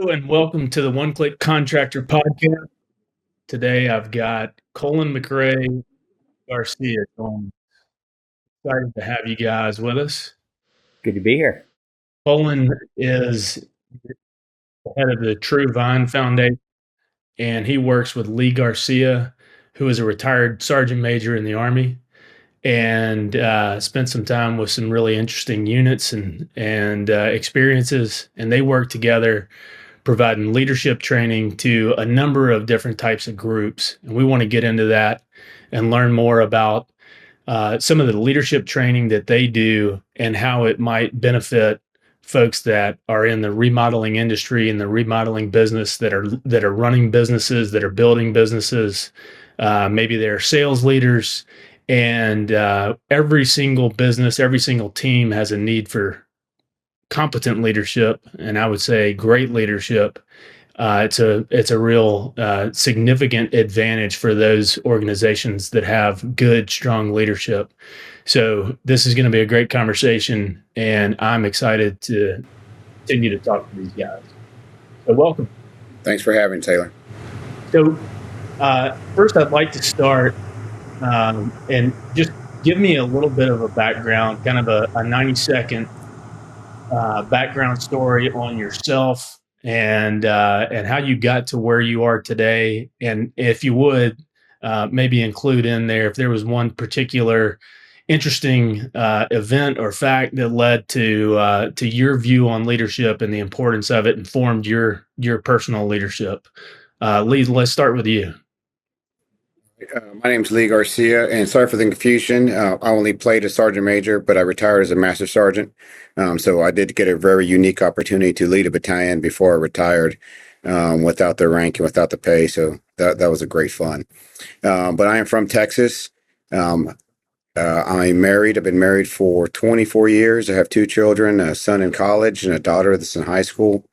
Hello and welcome to the One Click Contractor podcast. Today I've got Colin McRae Garcia. I'm excited to have you guys with us. Good to be here. Colin is the head of the True Vine Foundation, and he works with Lee Garcia, who is a retired sergeant major in the Army, and spent some time with some really interesting units and experiences. And they work together providing leadership training to a number of different types of groups. And we want to get into that and learn more about some of the leadership training that they do and how it might benefit folks that are in the remodeling industry and the remodeling business that are running businesses, that are building businesses. Maybe they're sales leaders, and every single business, every single team has a need for competent leadership, and I would say great leadership. It's a real significant advantage for those organizations that have good, strong leadership. So this is going to be a great conversation, and I'm excited to continue to talk to these guys. So welcome. Thanks for having me, Taylor. So first, I'd like to start and just give me a little bit of a background, kind of a 90-second background story on yourself and how you got to where you are today. And if you would, maybe include in there if there was one particular interesting event or fact that led to your view on leadership and the importance of it and formed your personal leadership. Lee, let's start with you. My name's Lee Garcia, and sorry for the confusion. I only played as Sergeant Major, but I retired as a Master Sergeant. So I did get a very unique opportunity to lead a battalion before I retired, without the rank and without the pay. So that was a great fun. But I am from Texas. I'm married. I've been married for 24 years. I have 2 children, a son in college and a daughter that's in high school.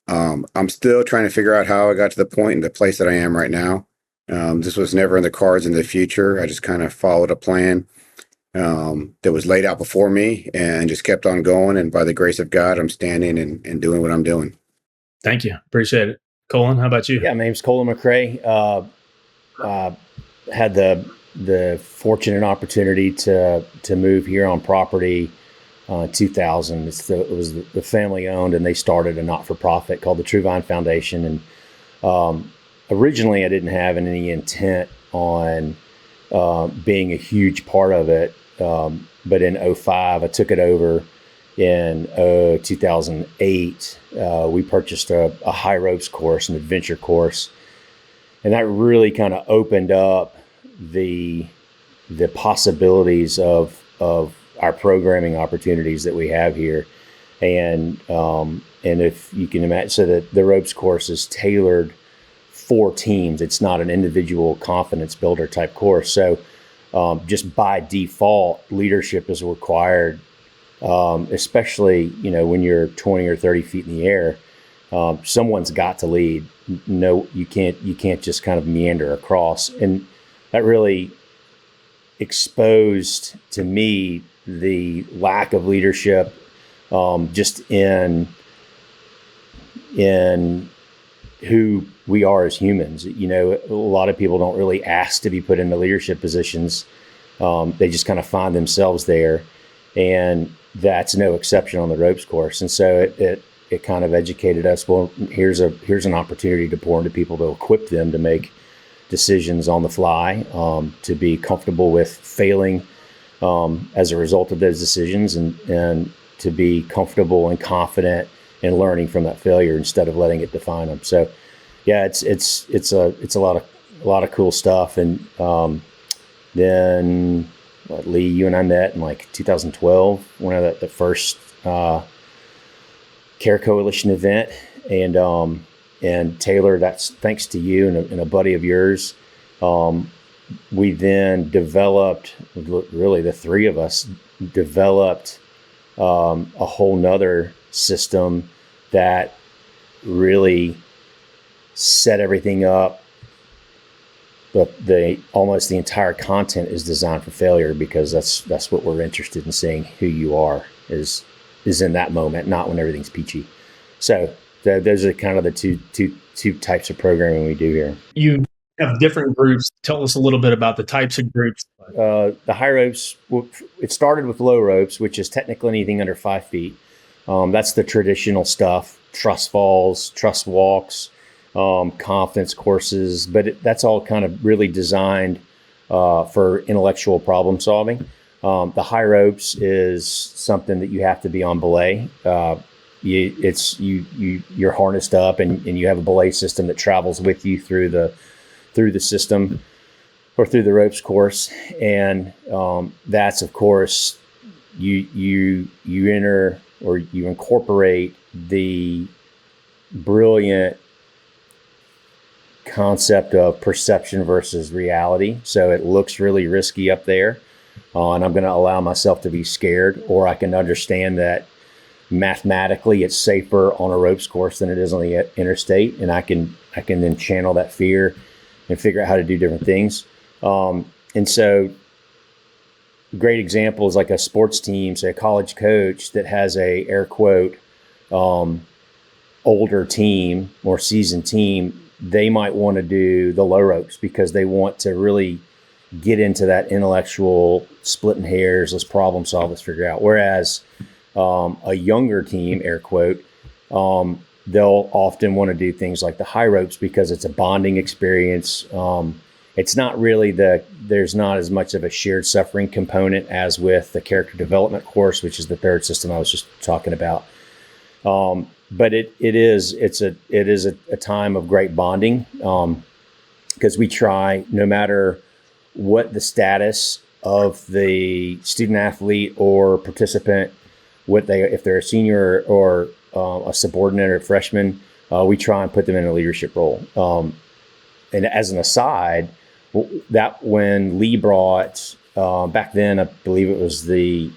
I'm still trying to figure out how I got to the point and the place that I am right now. This was never in the cards in the future. I just kind of followed a plan that was laid out before me and just kept on going. And by the grace of God, I'm standing and doing what I'm doing. Thank you. Appreciate it. Colin, how about you? Yeah, my name's Colin McRae. Had the fortunate opportunity to move here on property 2000. It was the family owned, and they started a not-for-profit called the True Vine Foundation. And originally, I didn't have any intent on being a huge part of it, but in 2005, I took it over. In 2008, we purchased a high ropes course, an adventure course, and that really kind of opened up the possibilities of our programming opportunities that we have here. And if you can imagine, so that the ropes course is tailored for teams. It's not an individual confidence builder type course. So just by default, leadership is required, especially, when you're 20 or 30 feet in the air. Someone's got to lead. No, you can't just kind of meander across. And that really exposed to me the lack of leadership, just in who we are as humans. A lot of people don't really ask to be put into leadership positions. They just kind of find themselves there, and that's no exception on the ropes course. And so it kind of educated us. Well, here's an opportunity to pour into people, to equip them to make decisions on the fly, to be comfortable with failing as a result of those decisions, and to be comfortable and confident in learning from that failure instead of letting it define them. So, yeah, it's a lot of cool stuff. And then Lee, you and I met in like 2012, one of the first Care Coalition event, and Taylor, that's thanks to you and a buddy of yours. We then developed, really the three of us developed a whole nother system that really set everything up. But almost the entire content is designed for failure, because that's what we're interested in seeing. Who you are is in that moment, not when everything's peachy. So those are kind of the two types of programming we do here. You have different groups. Tell us a little bit about the types of groups. The high ropes, it started with low ropes, which is technically anything under 5 feet. That's the traditional stuff: trust falls, trust walks, confidence courses. But that's all kind of really designed for intellectual problem solving. The high ropes is something that you have to be on belay. You're harnessed up, and you have a belay system that travels with you through the system or through the ropes course. And that's, of course, you enter or you incorporate the brilliant concept of perception versus reality. So it looks really risky up there, and I'm going to allow myself to be scared, or I can understand that mathematically it's safer on a ropes course than it is on the interstate, and I can then channel that fear and figure out how to do different things. And so great example is like a sports team, say a college coach that has a air quote older team or seasoned team. They might want to do the low ropes because they want to really get into that intellectual splitting hairs, let's problem solve, let's figure out. Whereas a younger team, air quote, they'll often want to do things like the high ropes because it's a bonding experience. It's not really there's not as much of a shared suffering component as with the character development course, which is the third system I was just talking about. But it is a time of great bonding, because we try, no matter what the status of the student athlete or participant, if they're a senior or a subordinate or a freshman, we try and put them in a leadership role. And as an aside, that when Lee brought back then, I believe it was the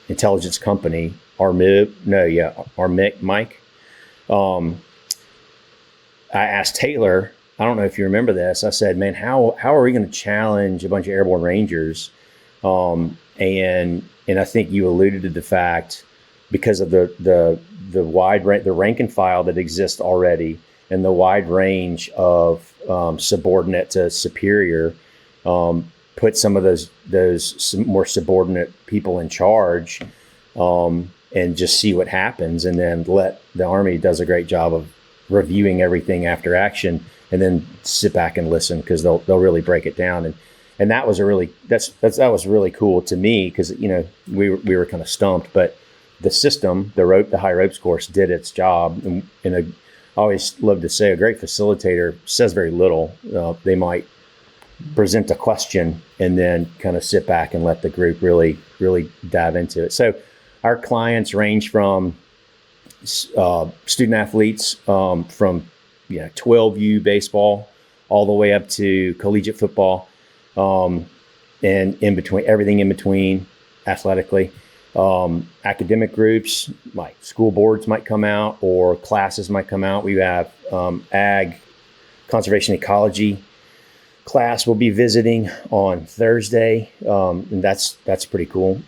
intelligence company, Mike. I asked Taylor, I don't know if you remember this. I said, man, how are we going to challenge a bunch of airborne rangers? And I think you alluded to the fact, because of the rank and file that exists already, and the wide range of subordinate to superior, put some of those more subordinate people in charge, and just see what happens, and then let the Army does a great job of reviewing everything after action, and then sit back and listen, because they'll really break it down. And that was that was really cool to me, because we were kind of stumped, but the system, the high ropes course, did its job. And I always love to say a great facilitator says very little. They might present a question and then kind of sit back and let the group really dive into it. So our clients range from student athletes, from 12U baseball all the way up to collegiate football, and in between, everything in between athletically. Academic groups, like school boards might come out, or classes might come out. We have ag, conservation ecology class we'll be visiting on Thursday, and that's pretty cool.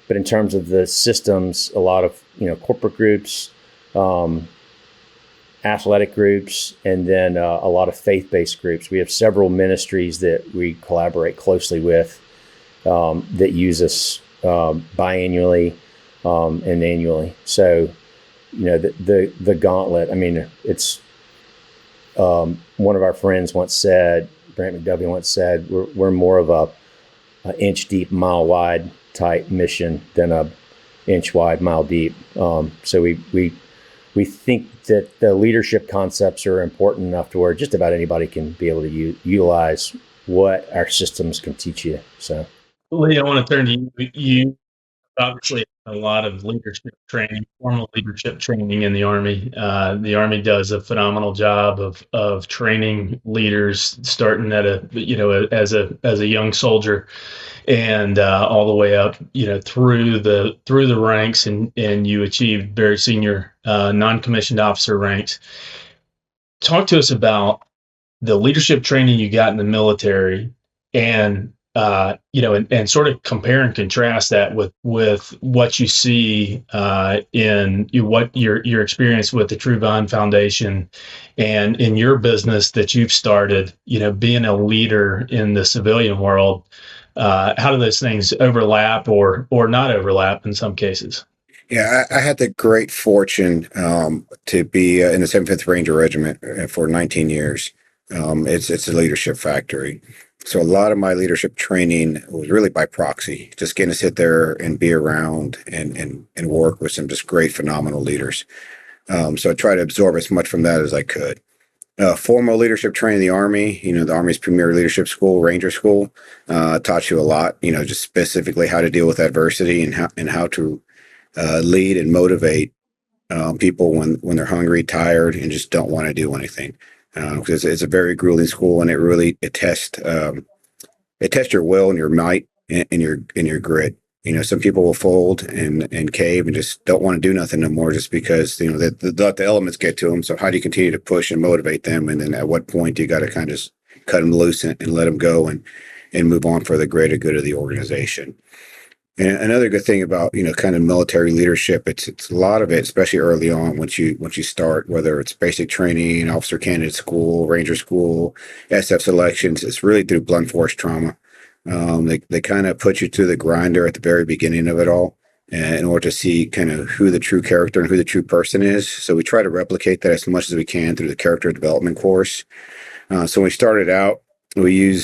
But in terms of the systems, a lot of corporate groups, athletic groups, and then a lot of faith-based groups. We have several ministries that we collaborate closely with, that use us biannually and annually. So, the gauntlet. I mean, it's one of our friends once said, Brant McDuffie once said, we're more of a inch deep, mile wide type mission than a inch wide, mile deep. So we think that the leadership concepts are important enough to where just about anybody can be able to utilize what our systems can teach you. So, Lee, I want to turn to you. You obviously have a lot of leadership training, formal leadership training in the Army. The Army does a phenomenal job of training leaders, starting at as a young soldier, and all the way up, through the ranks, and you achieve very senior non-commissioned officer ranks. Talk to us about the leadership training you got in the military, and and sort of compare and contrast that with what you see in what your experience with the True Vine Foundation and in your business that you've started, being a leader in the civilian world. How do those things overlap or not overlap in some cases? Yeah, I had the great fortune to be in the 75th Ranger Regiment for 19 years. It's a leadership factory. So a lot of my leadership training was really by proxy, just getting to sit there and be around and work with some just great, phenomenal leaders. So I try to absorb as much from that as I could. Formal leadership training in the Army, the Army's premier leadership school, Ranger School, taught you a lot, just specifically how to deal with adversity and how to lead and motivate people when they're hungry, tired, and just don't want to do anything. Because it's a very grueling school, and it tests your will and your might and your grit. Some people will fold and cave and just don't want to do nothing no more, just because the elements get to them. So how do you continue to push and motivate them? And then at what point do you got to kind of just cut them loose and let them go and move on for the greater good of the organization? And another good thing about kind of military leadership, it's a lot of it, especially early on once you start, whether it's basic training, officer candidate school, ranger school, SF selections, it's really through blunt force trauma. They kind of put you through the grinder at the very beginning of it all, in order to see kind of who the true character and who the true person is. So we try to replicate that as much as we can through the character development course. So when we started out, we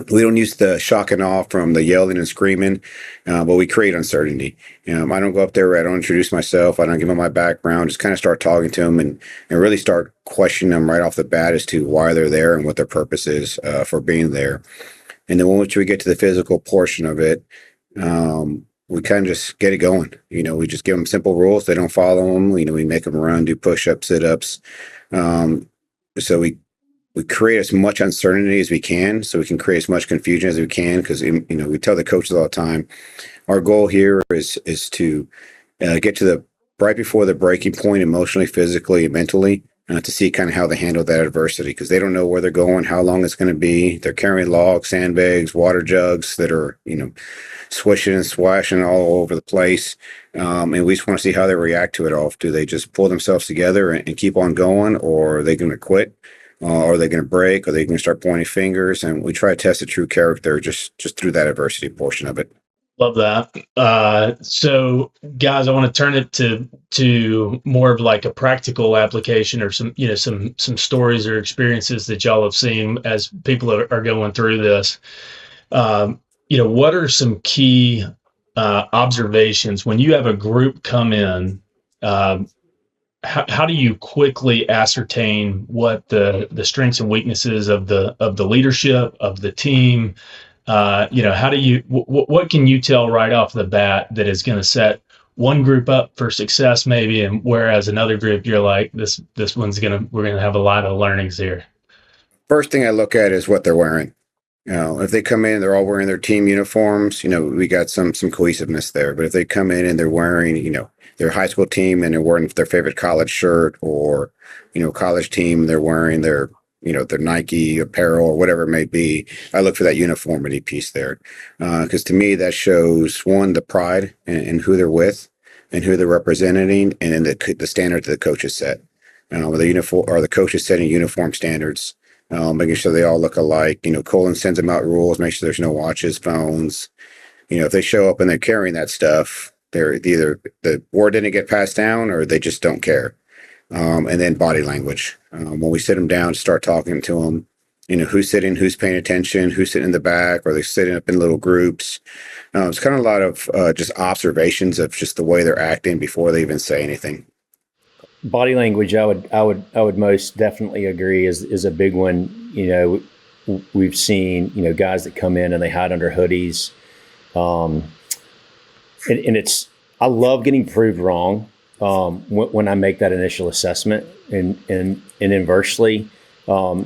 don't use the shock and awe from the yelling and screaming, but we create uncertainty. I don't go up there, I don't introduce myself, I don't give them my background, just kind of start talking to them and really start questioning them right off the bat as to why they're there and what their purpose is for being there. And then once we get to the physical portion of it, we kind of just get it going. We just give them simple rules. They don't follow them. We make them run, do push-ups, sit-ups. So we create as much uncertainty as we can, so we can create as much confusion as we can. Because we tell the coaches all the time, our goal here is to get to the right before the breaking point, emotionally, physically, and mentally, to see kind of how they handle that adversity, because they don't know where they're going, how long it's going to be. They're carrying logs, sandbags, water jugs that are swishing and swashing all over the place, and we just want to see how they react to it all. Do they just pull themselves together and keep on going, or are they going to quit? Are they going to break? Are they going to start pointing fingers? And we try to test the true character just through that adversity portion of it. Love that. So, guys, I want to turn it to more of like a practical application, or some stories or experiences that y'all have seen as people are going through this. What are some key observations when you have a group come in? How do you quickly ascertain what the strengths and weaknesses of the leadership of the team? How do you what can you tell right off the bat that is going to set one group up for success, maybe, and whereas another group you're like, this one's we're gonna have a lot of learnings here? First thing I look at is what they're wearing. If they come in, they're all wearing their team uniforms, we got some cohesiveness there. But if they come in and they're wearing, their high school team and they're wearing their favorite college shirt, or, college team, they're wearing their Nike apparel or whatever it may be, I look for that uniformity piece there. Because to me, that shows, one, the pride in who they're with and who they're representing, and then the standard that the coaches set. The uniform, or the coaches setting uniform standards, making sure they all look alike. Colin sends them out rules, make sure there's no watches, phones. If they show up and they're carrying that stuff, they're either the word didn't get passed down or they just don't care. And then body language. When we sit them down, start talking to them, who's sitting, who's paying attention, who's sitting in the back, or they're sitting up in little groups. It's kind of a lot of just observations of just the way they're acting before they even say anything. Body language, I would most definitely agree is a big one. We've seen guys that come in and they hide under hoodies, and it's, I love getting proved wrong when I make that initial assessment, and inversely, we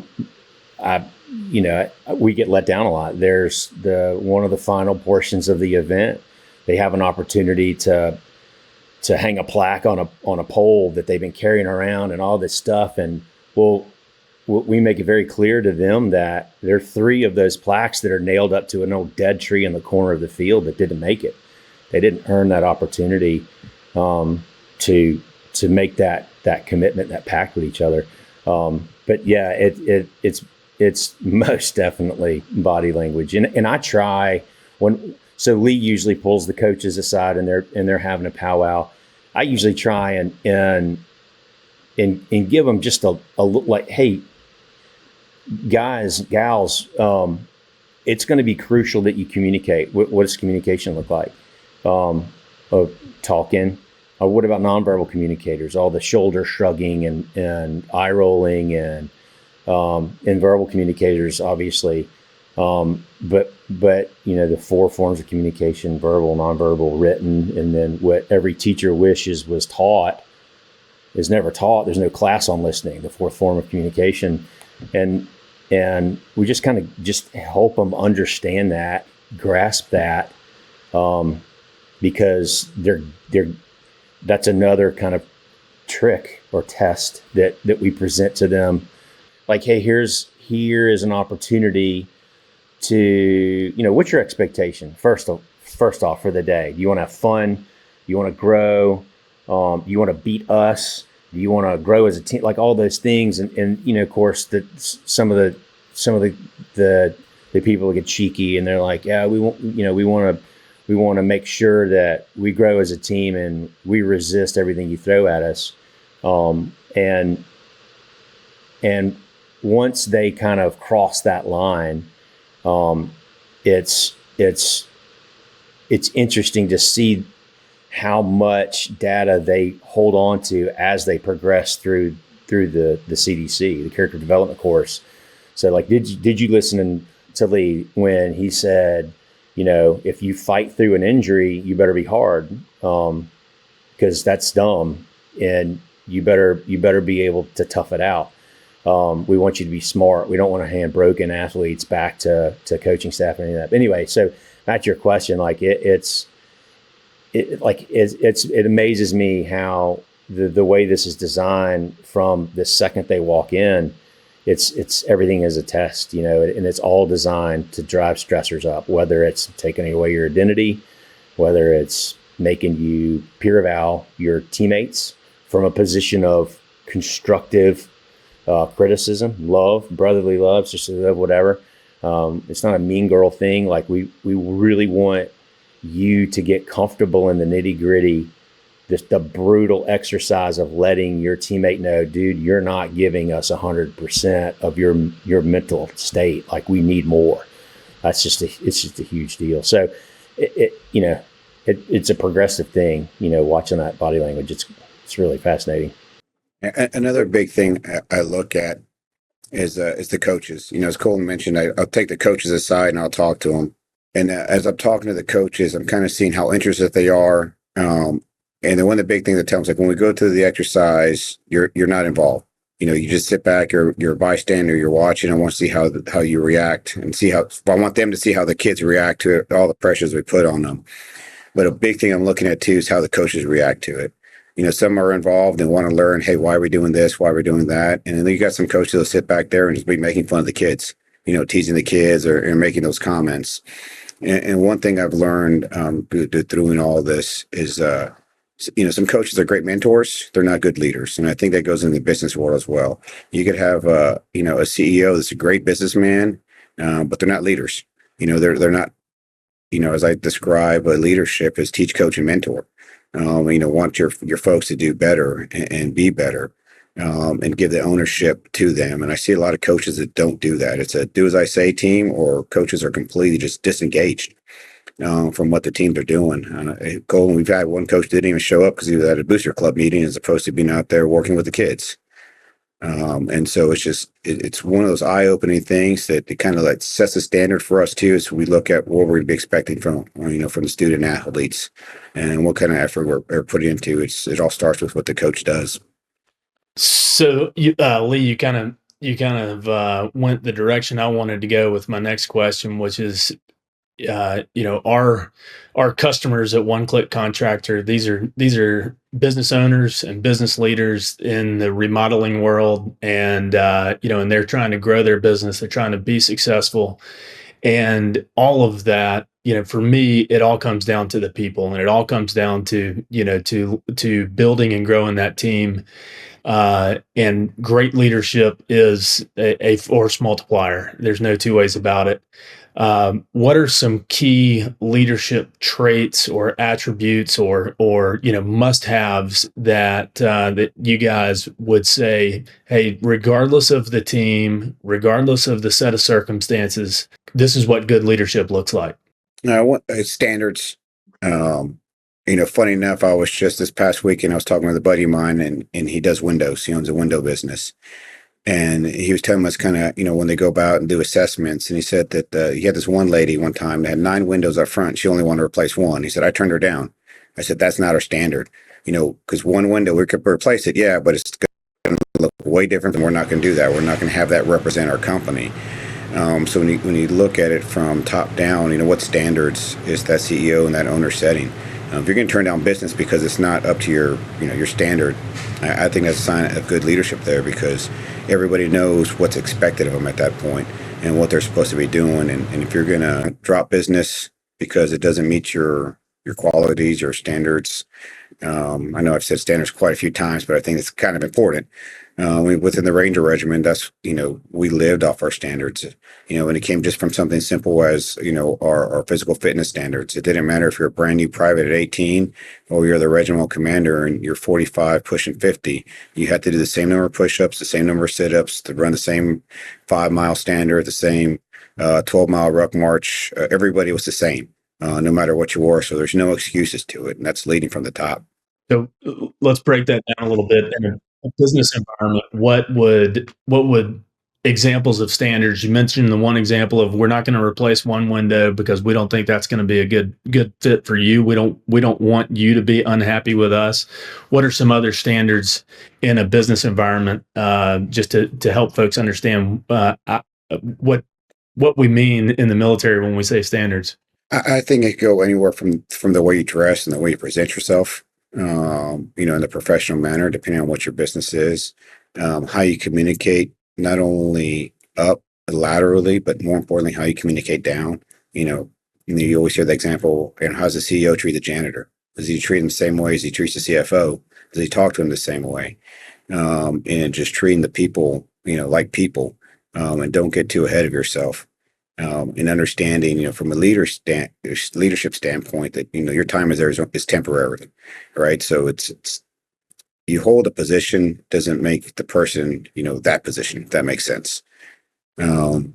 get let down a lot. There's one of the final portions of the event, they have an opportunity to hang a plaque on a pole that they've been carrying around and all this stuff. And well, we make it very clear to them that there are 3 of those plaques that are nailed up to an old dead tree in the corner of the field that didn't make it. They didn't earn that opportunity to make that commitment, that pact with each other. But yeah, it's most definitely body language, and I try so Lee usually pulls the coaches aside and they're having a powwow. I usually try and give them just a look like, hey, guys, gals, it's going to be crucial that you communicate. What does communication look like? Of talking. What about nonverbal communicators? All the shoulder shrugging and eye rolling and verbal communicators, obviously. But the 4 forms of communication: verbal, nonverbal, written, and then what every teacher wishes was taught is never taught. There's no class on listening, the 4th form of communication, and we just kind of just help them understand that, grasp that, because that's another kind of trick or test that we present to them. Like, hey, here is an opportunity to, what's your expectation first off for the day? Do you want to have fun? Do you want to grow? Do you want to beat us? Do you want to grow as a team? Like all those things, and of course, some of the people get cheeky and they're like, yeah, we want to make sure that we grow as a team and we resist everything you throw at us. And once they kind of cross that line, it's interesting to see how much data they hold on to as they progress through the CDC, the character development course. So, like, did you listen to Lee when he said, if you fight through an injury, you better be hard, because that's dumb, and you better be able to tough it out. We want you to be smart. We don't want to hand broken athletes back to coaching staff and any of that. But anyway, so back to your question, like it amazes me how the way this is designed from the second they walk in, it's everything is a test, and it's all designed to drive stressors up, whether it's taking away your identity, whether it's making you peer eval your teammates from a position of constructive criticism, love, brotherly love, sister love, whatever. It's not a mean girl thing. Like we really want you to get comfortable in the nitty gritty, the brutal exercise of letting your teammate know, dude, you're not giving us 100% of your mental state. Like, we need more. It's just a huge deal. So it's a progressive thing, watching that body language. It's really fascinating. Another big thing I look at is the coaches. As Colton mentioned, I'll take the coaches aside and I'll talk to them. And as I'm talking to the coaches, I'm kind of seeing how interested they are. And then one of the big things that tells them, like, when we go through the exercise, you're not involved. You just sit back. You're a bystander. You're watching. I want to see how you react and see how. I want them to see how the kids react to it, all the pressures we put on them. But a big thing I'm looking at too is how the coaches react to it. Some are involved and want to learn, hey, why are we doing this? Why are we doing that? And then you got some coaches that'll sit back there and just be making fun of the kids, teasing the kids or making those comments. And one thing I've learned through all this is, some coaches are great mentors. They're not good leaders. And I think that goes in the business world as well. You could have, a CEO that's a great businessman, but they're not leaders. They're not, as I describe leadership as teach, coach, and mentor. Want your folks to do better and be better, and give the ownership to them. And I see a lot of coaches that don't do that. It's a do as I say team, or coaches are completely just disengaged from what the teams are doing. Colton, we've had one coach didn't even show up because he was at a booster club meeting as opposed to being out there working with the kids. And so it's one of those eye-opening things that it kind of like sets a standard for us too, as we look at what we're going to be expecting from the student athletes and what kind of effort we're putting into. It all starts with what the coach does. So, Lee, you kind of went the direction I wanted to go with my next question, which is, our customers at One Click Contractor. These are business owners and business leaders in the remodeling world, and and they're trying to grow their business, they're trying to be successful, and all of that. For me, it all comes down to the people, and it all comes down to to building and growing that team. And great leadership is a force multiplier. There's no two ways about it. What are some key leadership traits or attributes or must-haves that you guys would say, hey, regardless of the team, regardless of the set of circumstances, this is what good leadership looks like? What standards? Funny enough, I was just this past weekend, I was talking with a buddy of mine, and he does windows. He owns a window business. And he was telling us kind of, when they go about and do assessments, and he said that he had this one lady one time that had 9 windows up front. She only wanted to replace one. He said, I turned her down. I said, that's not our standard, because one window, we could replace it. Yeah, but it's going to look way different, and we're not going to do that. We're not going to have that represent our company. So when you look at it from top down, what standards is that CEO and that owner setting? If you're going to turn down business because it's not up to your standard, I think that's a sign of good leadership there, because everybody knows what's expected of them at that point and what they're supposed to be doing. And if you're going to drop business because it doesn't meet your qualities, your standards, I know I've said standards quite a few times, but I think it's kind of important. Within the Ranger Regiment, that's, we lived off our standards, and it came just from something simple as, our physical fitness standards. It didn't matter if you're a brand new private at 18 or you're the regimental commander and you're 45 pushing 50. You had to do the same number of push-ups, the same number of sit-ups, to run the same 5-mile standard, the same 12-mile ruck march. Everybody was the same, no matter what you wore. So there's no excuses to it. And that's leading from the top. So let's break that down a little bit. In a business environment, what would examples of standards? You mentioned the one example of, we're not going to replace one window because we don't think that's going to be a good fit for you. We don't want you to be unhappy with us. What are some other standards in a business environment, just to help folks understand what we mean in the military when we say standards? I think it go anywhere from the way you dress and the way you present yourself. In the professional manner, depending on what your business is, how you communicate, not only up laterally, but more importantly, how you communicate down. You always hear the example, how's the CEO treat the janitor? Does he treat him the same way as he treats the CFO? Does he talk to him the same way? And just treating the people, like people, and don't get too ahead of yourself. And understanding, from a leadership standpoint, that your time is temporary, right? So it's you hold a position doesn't make the person that position, if that makes sense. And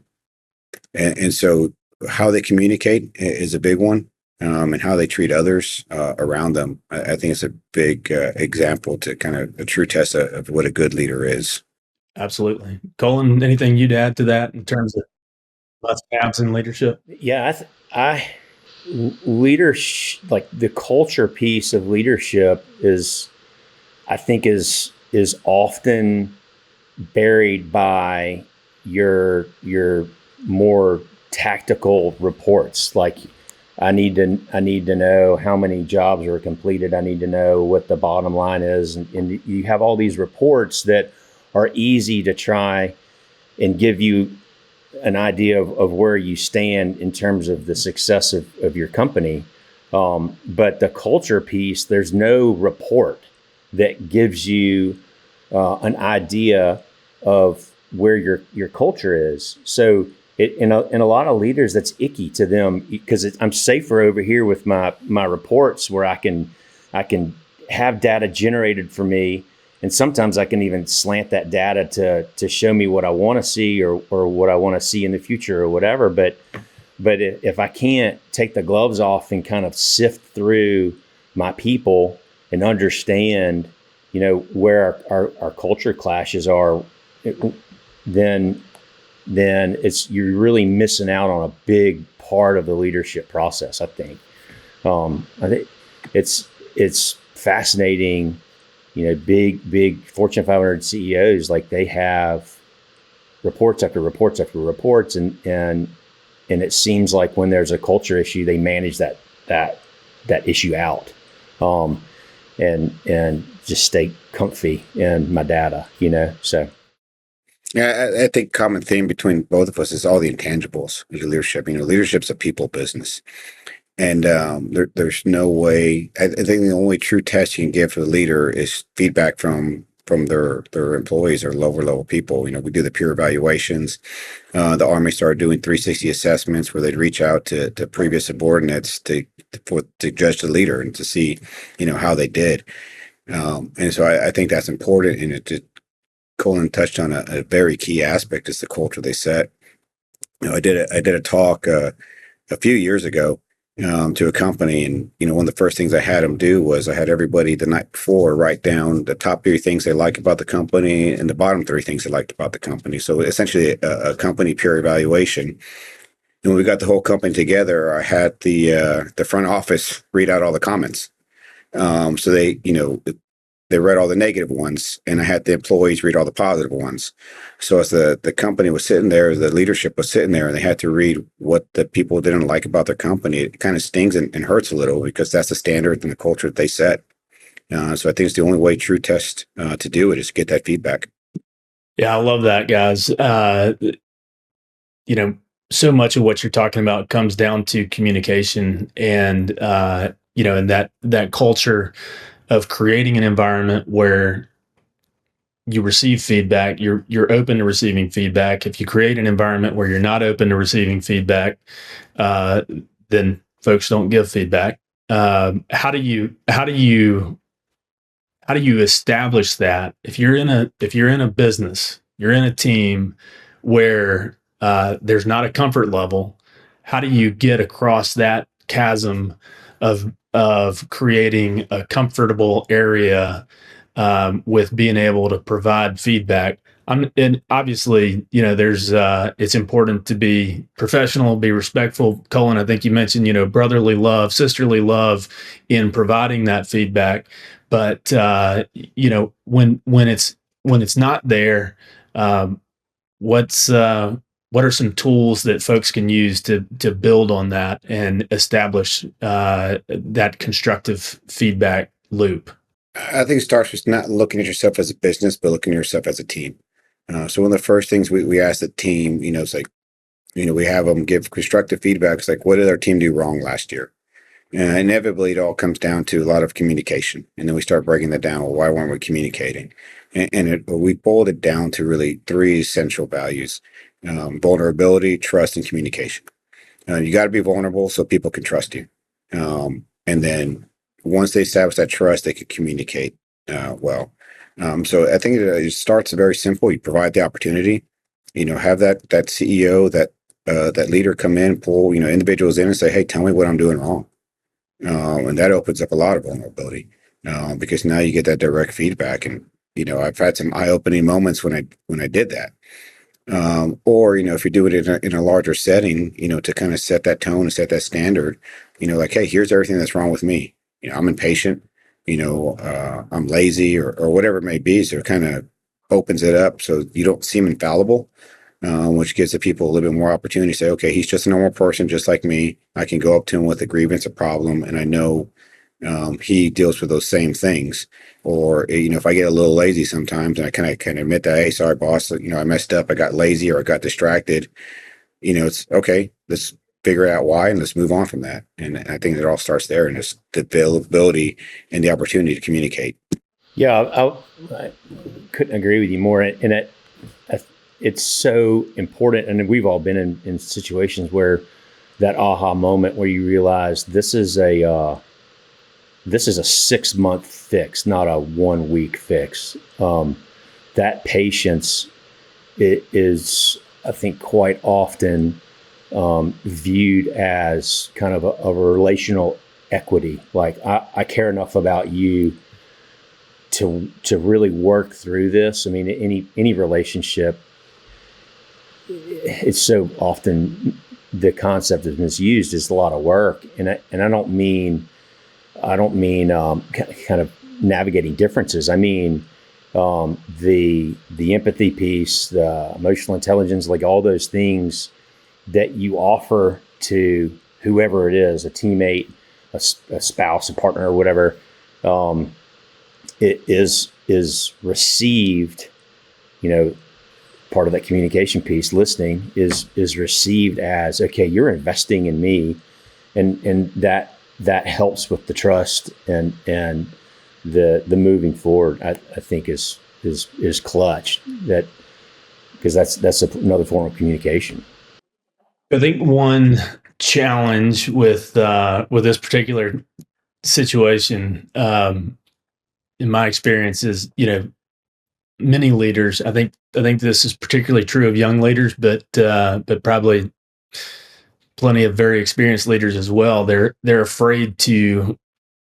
so how they communicate is a big one, and how they treat others around them. I think it's a big example to kind of a true test of what a good leader is. Absolutely, Colin. Anything you'd add to that in terms of must-haves in leadership? Yeah, leadership, like the culture piece of leadership, I think is often buried by your more tactical reports. Like, I need to know how many jobs were completed. I need to know what the bottom line is, and you have all these reports that are easy to try and give you an idea of where you stand in terms of the success of your company. But the culture piece, there's no report that gives you an idea of where your culture is. So in a lot of leaders, that's icky to them, because I'm safer over here with my reports, where I can have data generated for me. And sometimes I can even slant that data to show me what I want to see or what I want to see in the future or whatever. But if I can't take the gloves off and kind of sift through my people and understand, where our culture clashes are, then you're really missing out on a big part of the leadership process, I think. I think it's fascinating. Big Fortune 500 CEOs, like, they have reports after reports after reports, and it seems like when there's a culture issue, they manage that issue out. and just stay comfy in my data, so. Yeah, I think common theme between both of us is all the intangibles of leadership. Leadership's a people business. And there's no way. I think the only true test you can give for the leader is feedback from their employees or lower level people. We do the peer evaluations. The Army started doing 360 assessments where they'd reach out to previous subordinates to judge the leader and to see, how they did. And so I think that's important. And Colin touched on a very key aspect is the culture they set. I did a talk a few years ago to a company, and one of the first things I had them do was I had everybody the night before write down the top 3 things they like about the company and the bottom 3 things they liked about the company. So essentially a company peer evaluation. And when we got the whole company together, I had the front office read out all the comments. So they read all the negative ones, and I had the employees read all the positive ones. So as the company was sitting there, the leadership was sitting there, and they had to read what the people didn't like about their company. It kind of stings and hurts a little because that's the standard and the culture that they set. So I think it's the only way true test to do it is to get that feedback. Yeah, I love that, guys. So much of what you're talking about comes down to communication and, and that culture of creating an environment where you receive feedback, you're open to receiving feedback. If you create an environment where you're not open to receiving feedback, then folks don't give feedback. How do you establish that if you're in a business, you're in a team where there's not a comfort level? How do you get across that chasm of creating a comfortable area with being able to provide feedback? And obviously, there's it's important to be professional, be respectful. Colin, I think you mentioned, brotherly love, sisterly love in providing that feedback. But when it's not there, what are some tools that folks can use to build on that and establish that constructive feedback loop? I think it starts with not looking at yourself as a business, but looking at yourself as a team. So one of the first things we ask the team, it's like, we have them give constructive feedback. It's like, what did our team do wrong last year? And inevitably, it all comes down to a lot of communication. And then we start breaking that down. Well, why weren't we communicating? And we boiled it down to really 3 essential values: vulnerability, trust, and communication. You got to be vulnerable so people can trust you. And then once they establish that trust, they can communicate well. So I think it starts very simple. You provide the opportunity, have that CEO, that leader come in, pull, individuals in and say, hey, tell me what I'm doing wrong. And that opens up a lot of vulnerability because now you get that direct feedback. And, I've had some eye-opening moments when I did that. Or, if you do it in a larger setting, to kind of set that tone and set that standard, like, hey, here's everything that's wrong with me. I'm impatient, I'm lazy or whatever it may be. So it kind of opens it up so you don't seem infallible, which gives the people a little bit more opportunity to say, okay, he's just a normal person, just like me. I can go up to him with a grievance, a problem, and I know he deals with those same things. Or, if I get a little lazy sometimes and I kind of admit that, hey, sorry, boss, I messed up, I got lazy or I got distracted, it's okay. Let's figure out why and let's move on from that. And I think it all starts there, and it's the availability and the opportunity to communicate. Yeah, I couldn't agree with you more. And it's so important. And we've all been in situations where that aha moment where you realize this is a 6-month fix, not a 1-week fix. That patience is, I think, quite often viewed as kind of a relational equity. Like I care enough about you to really work through this. I mean, any relationship, it's so often the concept is misused. It's a lot of work, and I don't mean kind of navigating differences. I mean the empathy piece, the emotional intelligence, like all those things that you offer to whoever it is, a teammate, a spouse, a partner, or whatever. it is received, part of that communication piece, listening is received as, okay, you're investing in me, and that helps with the trust and the moving forward. I think is clutch, that because that's another form of communication. I think one challenge with this particular situation, in my experience, is many leaders. I think this is particularly true of young leaders, but probably plenty of very experienced leaders as well. They're afraid to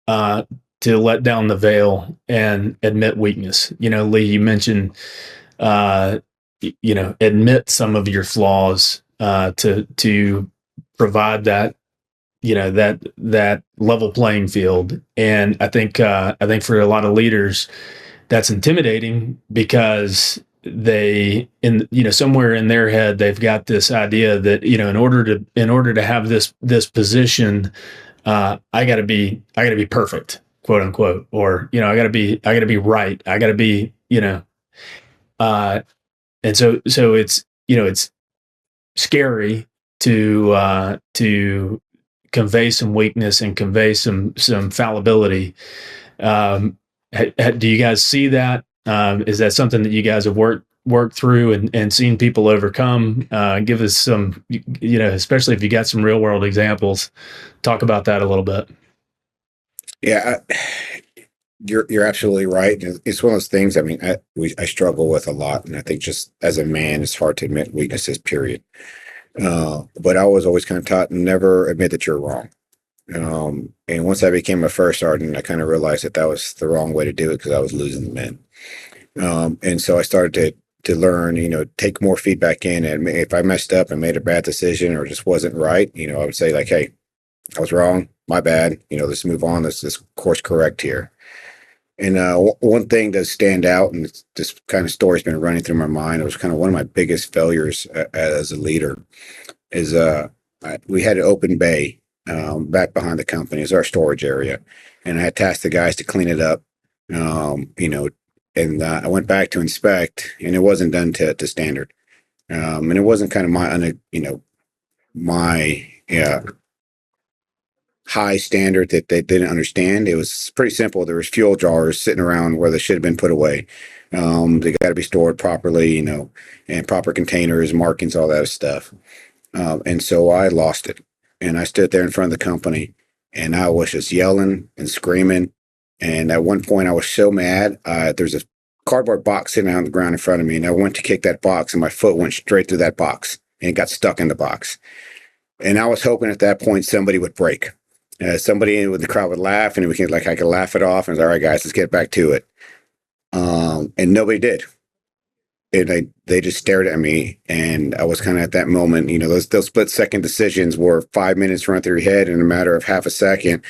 let down the veil and admit weakness. Lee, you mentioned admit some of your flaws to provide that that level playing field. And I think for a lot of leaders, that's intimidating, because they somewhere in their head they've got this idea that in order to have this position, I got to be perfect, quote unquote, or I got to be right, I got to be uh and so it's scary to convey some weakness and convey some fallibility. um do you guys see that? Is that something that you guys have worked through and seen people overcome? Give us some, especially if you got some real world examples, talk about that a little bit. Yeah, you're absolutely right. It's one of those things. I mean, I struggle with a lot, and I think just as a man, it's hard to admit weaknesses. Period. But I was always kind of taught never admit that you're wrong. And once I became a first sergeant, I kind of realized that was the wrong way to do it, because I was losing the men. And so I started to learn, take more feedback in. And if I messed up and made a bad decision or just wasn't right, I would say like, hey, I was wrong. My bad. Let's move on. Let's course correct here. And one thing does stand out, and this kind of story's been running through my mind. It was kind of one of my biggest failures as a leader. Is we had an open bay back behind the company. It's our storage area, and I had tasked the guys to clean it up. And I went back to inspect, and it wasn't done to standard. And it wasn't kind of my high standard that they didn't understand. It was pretty simple. There was fuel jars sitting around where they should have been put away. They got to be stored properly, and proper containers, markings, all that stuff. And so I lost it, and I stood there in front of the company, and I was just yelling and screaming. And at one point I was so mad, there's a cardboard box sitting on the ground in front of me, and I went to kick that box, and my foot went straight through that box, and it got stuck in the box. And I was hoping at that point somebody would break. Somebody in the crowd would laugh, and I could laugh it off, and all right, guys, let's get back to it. And nobody did. And they just stared at me, and I was kind of at that moment, those split second decisions where 5 minutes run through your head in a matter of half a second.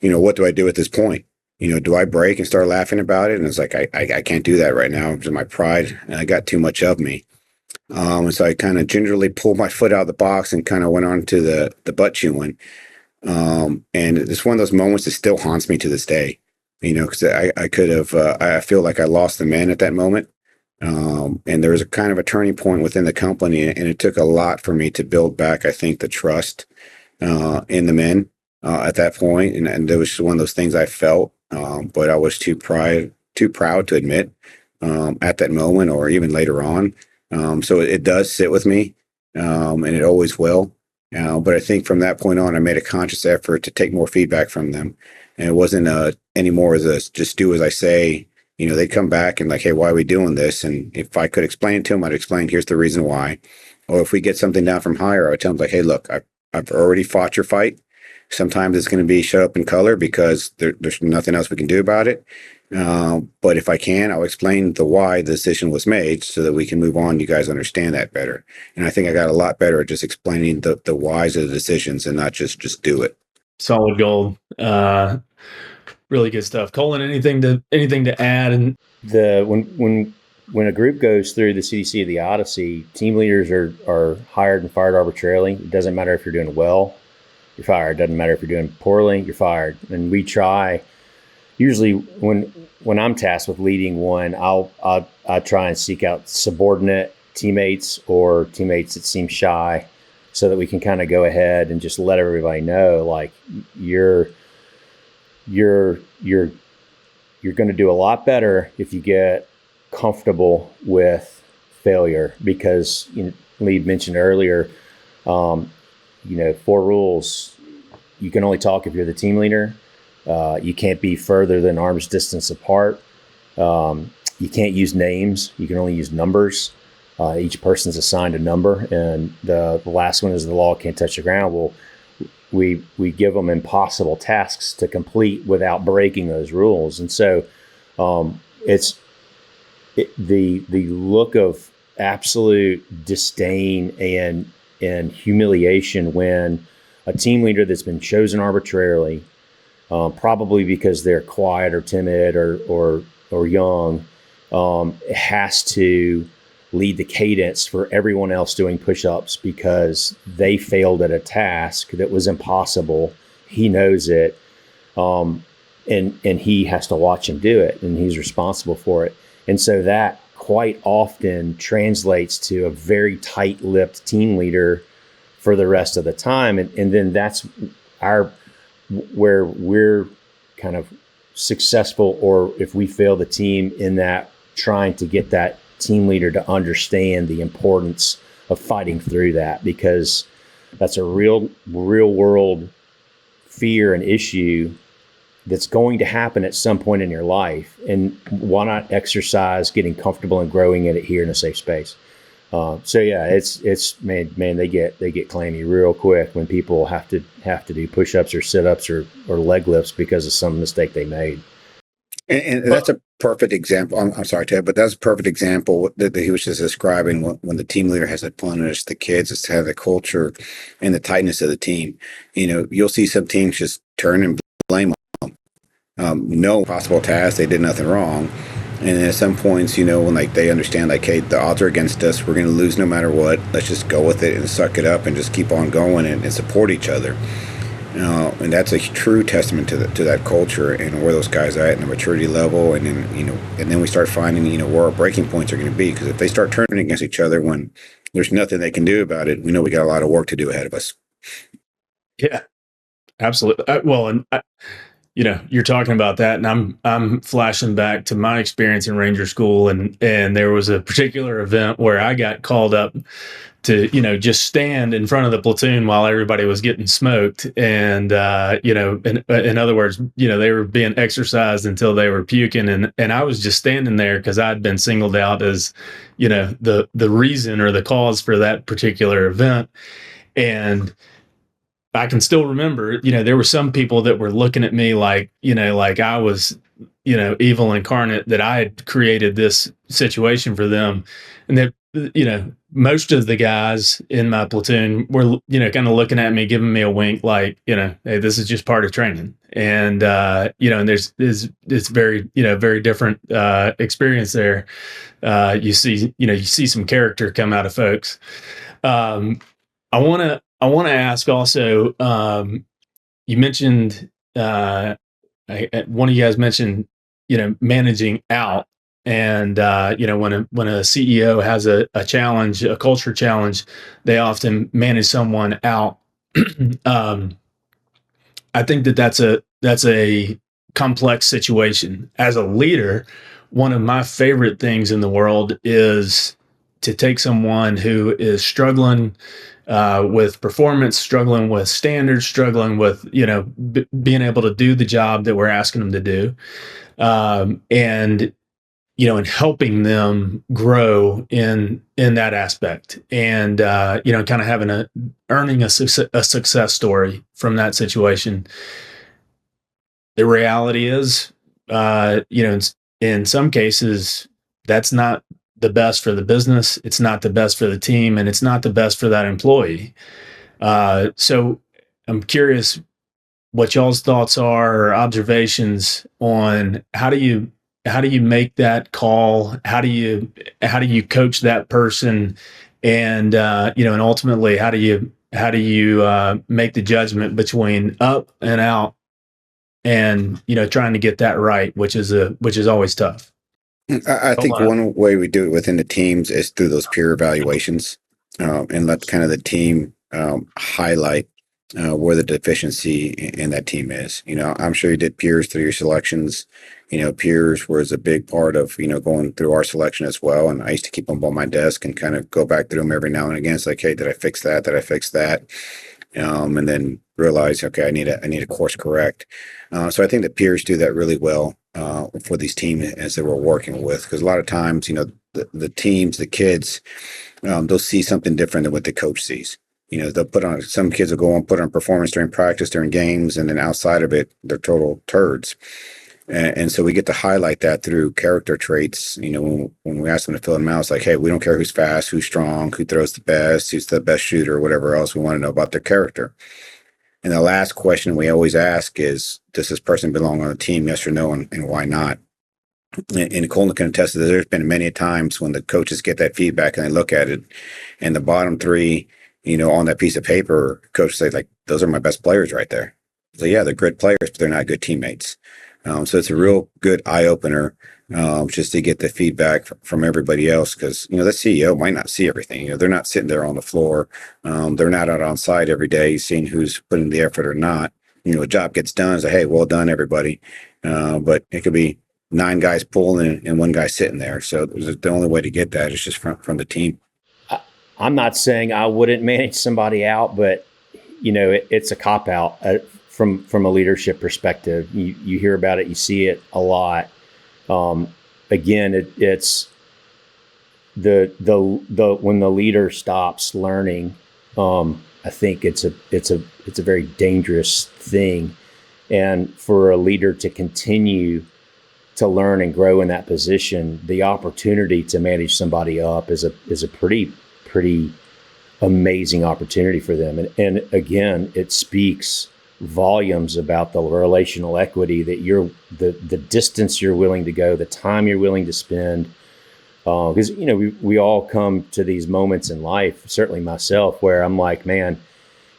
What do I do at this point? Do I break and start laughing about it? And it's like, I can't do that right now, because my pride, and I got too much of me. And so I kind of gingerly pulled my foot out of the box and kind of went on to the butt chewing. And it's one of those moments that still haunts me to this day, because I could have, I feel like I lost the man at that moment. And there was a kind of a turning point within the company, and it took a lot for me to build back, I think, the trust in the men at that point. And there was one of those things I felt, but I was too proud to admit at that moment, or even later on. So it does sit with me, and it always will. But I think from that point on, I made a conscious effort to take more feedback from them. And it wasn't anymore as a just do as I say. They'd come back and like, hey, why are we doing this? And if I could explain it to them, I'd explain, here's the reason why. Or if we get something down from higher, I would tell them like, hey, look, I've already fought your fight. Sometimes it's going to be shut up in color because there's nothing else we can do about it. But if I can, I'll explain the why the decision was made so that we can move on. You guys understand that better. And I think I got a lot better at just explaining the whys of the decisions and not just do it. Solid gold. Really good stuff. Colin, anything to add? And when a group goes through the CDC of the Odyssey, team leaders are hired and fired arbitrarily. It doesn't matter if you're doing well, you're fired. It doesn't matter if you're doing poorly, you're fired. And we try, usually when I'm tasked with leading one, I try and seek out subordinate teammates or teammates that seem shy, so that we can kind of go ahead and just let everybody know, like, you're you're you're you're going to do a lot better if you get comfortable with failure, because Lee mentioned earlier, um, 4 rules. You can only talk if you're the team leader. You can't be further than arm's distance apart. You can't use names. You can only use numbers. Each person's assigned a number, and the last one is the law can't touch the ground. Well, we give them impossible tasks to complete without breaking those rules, and so it's the look of absolute disdain and humiliation when a team leader that's been chosen arbitrarily, probably because they're quiet or timid or young, has to lead the cadence for everyone else doing push-ups because they failed at a task that was impossible. He knows it, and he has to watch him do it, and he's responsible for it. And so that quite often translates to a very tight-lipped team leader for the rest of the time. And then that's where we're kind of successful, or if we fail the team in that, trying to get that team leader to understand the importance of fighting through that, because that's a real world fear and issue that's going to happen at some point in your life. And why not exercise getting comfortable and growing in it here in a safe space? So yeah, it's man, they get clammy real quick when people have to do push-ups or sit-ups or leg lifts because of some mistake they made. And that's a perfect example. I'm sorry, Ted, but that's a perfect example that he was just describing when the team leader has to punish the kids, is to have the culture and the tightness of the team. You'll see some teams just turn and blame them. No possible task. They did nothing wrong. And at some points, when like they understand, like, hey, the odds are against us, we're going to lose no matter what. Let's just go with it and suck it up and just keep on going and support each other. And that's a true testament to that culture and where those guys are at in the maturity level. And then we start finding, where our breaking points are going to be. Because if they start turning against each other when there's nothing they can do about it, we know we got a lot of work to do ahead of us. Yeah, absolutely. You're talking about that, and I'm flashing back to my experience in Ranger School, and there was a particular event where I got called up to just stand in front of the platoon while everybody was getting smoked, and in other words, they were being exercised until they were puking, and I was just standing there because I'd been singled out as the reason or the cause for that particular event. And I can still remember, there were some people that were looking at me like I was, evil incarnate, that I had created this situation for them. And that, most of the guys in my platoon were, kind of looking at me, giving me a wink, like, hey, this is just part of training. And, and there's very, very different, experience there. You see some character come out of folks. I want to ask also. You mentioned one of you guys mentioned managing out, and when a CEO has a challenge, a culture challenge, they often manage someone out. I think that's a complex situation. As a leader, one of my favorite things in the world is to take someone who is struggling with performance, struggling with standards, struggling with being able to do the job that we're asking them to do, and and helping them grow in that aspect, and kind of having earning a success story from that situation. The reality is, in some cases, that's not the best for the business. It's not the best for the team, and it's not the best for that employee. So I'm curious what y'all's thoughts are or observations on how do you make that call? How do you coach that person? And and ultimately, how do you make the judgment between up and out and trying to get that right, which is always tough. I Hold think on. one way we do it within the teams is through those peer evaluations, and let kind of the team highlight where the deficiency in that team is. I'm sure you did peers through your selections. Peers was a big part of going through our selection as well. And I used to keep them on my desk and kind of go back through them every now and again. It's like, hey, did I fix that? Did I fix that? And then realize, okay, I need a course correct. So I think the peers do that really well for these teams as they were working with, because a lot of times, the teams, the kids, they'll see something different than what the coach sees. They'll some kids will go and put on performance during practice, during games, and then outside of it, they're total turds. And so we get to highlight that through character traits. When we ask them to fill them out, it's like, hey, we don't care who's fast, who's strong, who throws the best, who's the best shooter, or whatever else. We want to know about their character. And the last question we always ask is, does this person belong on the team? Yes or no, and why not? And Colton can attest to that. There's been many times when the coaches get that feedback and they look at it, and the bottom three, on that piece of paper, coach say, like, those are my best players right there. So yeah, they're good players, but they're not good teammates. So it's a real good eye opener, just to get the feedback from everybody else, because the CEO might not see everything. They're not sitting there on the floor. They're not out on site every day seeing who's putting the effort or not. A job gets done. It's like, hey, well done, everybody. But it could be 9 guys pulling and 1 guy sitting there. So the only way to get that is just from the team. I'm not saying I wouldn't manage somebody out, but it's a cop out from a leadership perspective. You hear about it, you see it a lot. Again, it's the when the leader stops learning. I think it's a very dangerous thing, and for a leader to continue to learn and grow in that position, the opportunity to manage somebody up is a pretty amazing opportunity for them. And again, it speaks volumes about the relational equity that the distance you're willing to go, the time you're willing to spend. Because, we all come to these moments in life, certainly myself, where I'm like, man,